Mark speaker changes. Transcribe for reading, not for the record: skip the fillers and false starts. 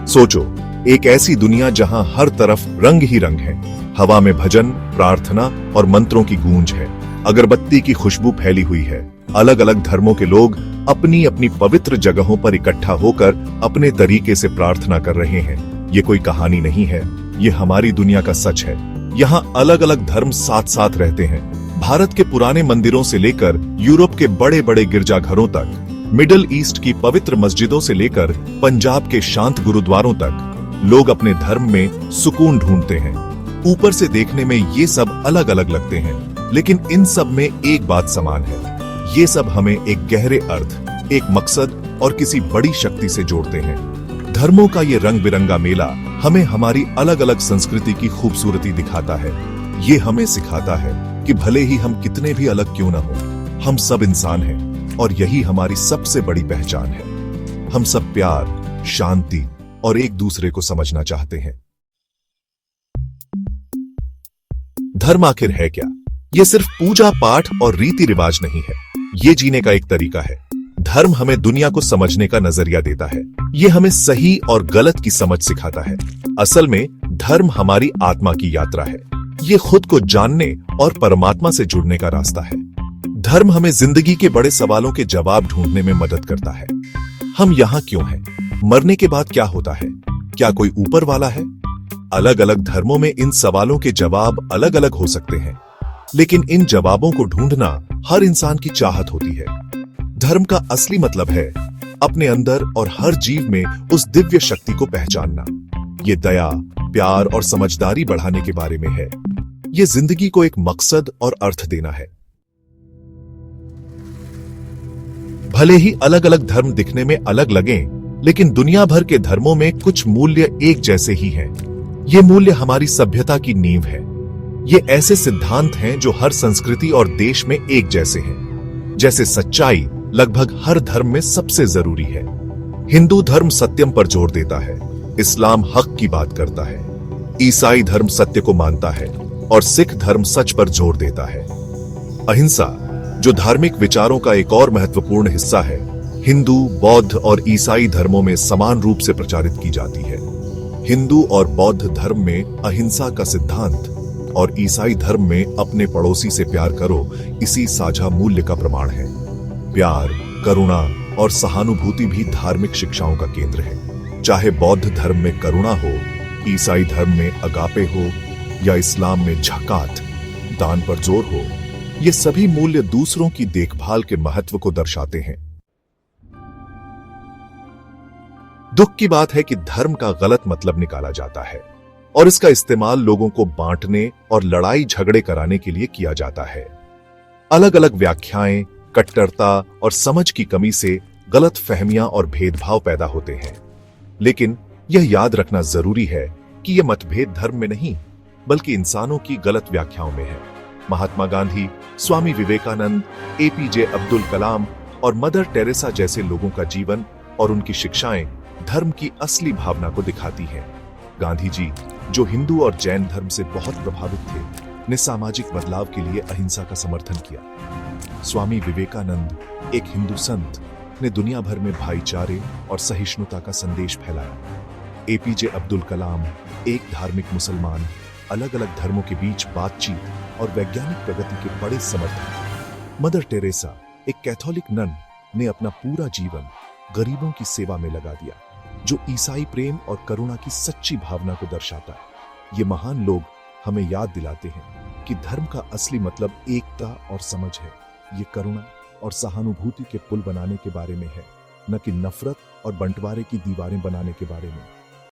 Speaker 1: सोचो, एक ऐसी दुनिया जहां हर तरफ रंग ही रंग है। हवा में भजन, प्रार्थना और मंत्रों की गूंज है। अगरबत्ती की खुशबू फैली हुई है। अलग अलग धर्मों के लोग अपनी अपनी पवित्र जगहों पर इकट्ठा होकर अपने तरीके से प्रार्थना कर रहे हैं। ये कोई कहानी नहीं है, ये हमारी दुनिया का सच है। यहाँ अलग अलग धर्म साथ साथ रहते हैं। भारत के पुराने मंदिरों से लेकर यूरोप के बड़े बड़े गिरजाघरों तक, मिडिल ईस्ट की पवित्र मस्जिदों से लेकर पंजाब के शांत गुरुद्वारों तक, लोग अपने धर्म में सुकून ढूंढते हैं। ऊपर से देखने में ये सब अलग अलग लगते हैं, लेकिन इन सब में एक बात समान है। ये सब हमें एक गहरे अर्थ, एक मकसद और किसी बड़ी शक्ति से जोड़ते हैं। धर्मों का ये रंग बिरंगा मेला हमें हमारी अलग अलग संस्कृति की खूबसूरती दिखाता है। ये हमें सिखाता है कि भले ही हम कितने भी अलग क्यों न हो, हम सब इंसान हैं और यही हमारी सबसे बड़ी पहचान है। हम सब प्यार, शांति और एक दूसरे को समझना चाहते हैं। धर्म आखिर है क्या? ये सिर्फ पूजा पाठ और रीति रिवाज नहीं है, ये जीने का एक तरीका है। धर्म हमें दुनिया को समझने का नजरिया देता है। ये हमें सही और गलत की समझ सिखाता है। असल में धर्म हमारी आत्मा की यात्रा है। ये खुद को जानने और परमात्मा से जुड़ने का रास्ता है। धर्म हमें जिंदगी के बड़े सवालों के जवाब ढूंढने में मदद करता है। हम यहाँ क्यों हैं? मरने के बाद क्या होता है? क्या कोई ऊपर वाला है? अलग अलग धर्मों में इन सवालों के जवाब अलग अलग हो सकते हैं, लेकिन इन जवाबों को ढूंढना हर इंसान की चाहत होती है। धर्म का असली मतलब है अपने अंदर और हर जीव में उस दिव्य शक्ति को पहचानना। ये दया, प्यार और समझदारी बढ़ाने के बारे में है। ये जिंदगी को एक मकसद और अर्थ देना है। भले ही अलग अलग धर्म दिखने में अलग लगें, लेकिन दुनिया भर के धर्मों में कुछ मूल्य एक जैसे ही हैं। ये मूल्य हमारी सभ्यता की नींव है। ये ऐसे सिद्धांत हैं जो हर संस्कृति और देश में एक जैसे हैं। जैसे सच्चाई लगभग हर धर्म में सबसे जरूरी है। हिंदू धर्म सत्यम पर जोर देता है, इस्लाम हक की बात करता है, ईसाई धर्म सत्य को मानता है और सिख धर्म सच पर जोर देता है। अहिंसा, जो धार्मिक विचारों का एक और महत्वपूर्ण हिस्सा है, हिंदू, बौद्ध और ईसाई धर्मों में समान रूप से प्रचारित की जाती है। हिंदू और बौद्ध धर्म में अहिंसा का सिद्धांत और ईसाई धर्म में अपने पड़ोसी से प्यार करो इसी साझा मूल्य का प्रमाण है। प्यार, करुणा और सहानुभूति भी धार्मिक शिक्षाओं का केंद्र है। चाहे बौद्ध धर्म में करुणा हो, ईसाई धर्म में अगापे हो या इस्लाम में ज़कात, दान पर जोर हो, ये सभी मूल्य दूसरों की देखभाल के महत्व को दर्शाते हैं। दुख की बात है कि धर्म का गलत मतलब निकाला जाता है और इसका इस्तेमाल लोगों को बांटने और लड़ाई झगड़े कराने के लिए किया जाता है। अलग अलग व्याख्याएं, कट्टरता और समझ की कमी से गलत फहमियां और भेदभाव पैदा होते हैं। लेकिन यह याद रखना जरूरी है कि यह मतभेद धर्म में नहीं, बल्कि इंसानों की गलत व्याख्याओं में है। महात्मा गांधी, स्वामी विवेकानंद, एपीजे अब्दुल कलाम और मदर टेरेसा जैसे लोगों का जीवन और उनकी शिक्षाएं धर्म की असली भावना को दिखाती हैं। गांधी जी, जो हिंदू और जैन धर्म से बहुत प्रभावित थे, ने सामाजिक बदलाव के लिए अहिंसा का समर्थन किया। स्वामी विवेकानंद, एक हिंदू संत, ने दुनिया भर में भाईचारे और सहिष्णुता का संदेश फैलाया। एपीजे अब्दुल कलाम, एक धार्मिक मुसलमान, अलग अलग धर्मों के बीच बातचीत और वैज्ञानिक प्रगति के बड़े समर्थक। मदर टेरेसा, एक कैथोलिक नन, ने अपना पूरा जीवन गरीबों की सेवा में लगा दिया, जो ईसाई प्रेम और करुणा की सच्ची भावना को दर्शाता है। ये महान लोग हमें याद दिलाते हैं कि धर्म का असली मतलब एकता और समझ है। ये करुणा और सहानुभूति के पुल बनाने के बारे में है, न कि नफरत और बंटवारे की दीवारें बनाने के बारे में।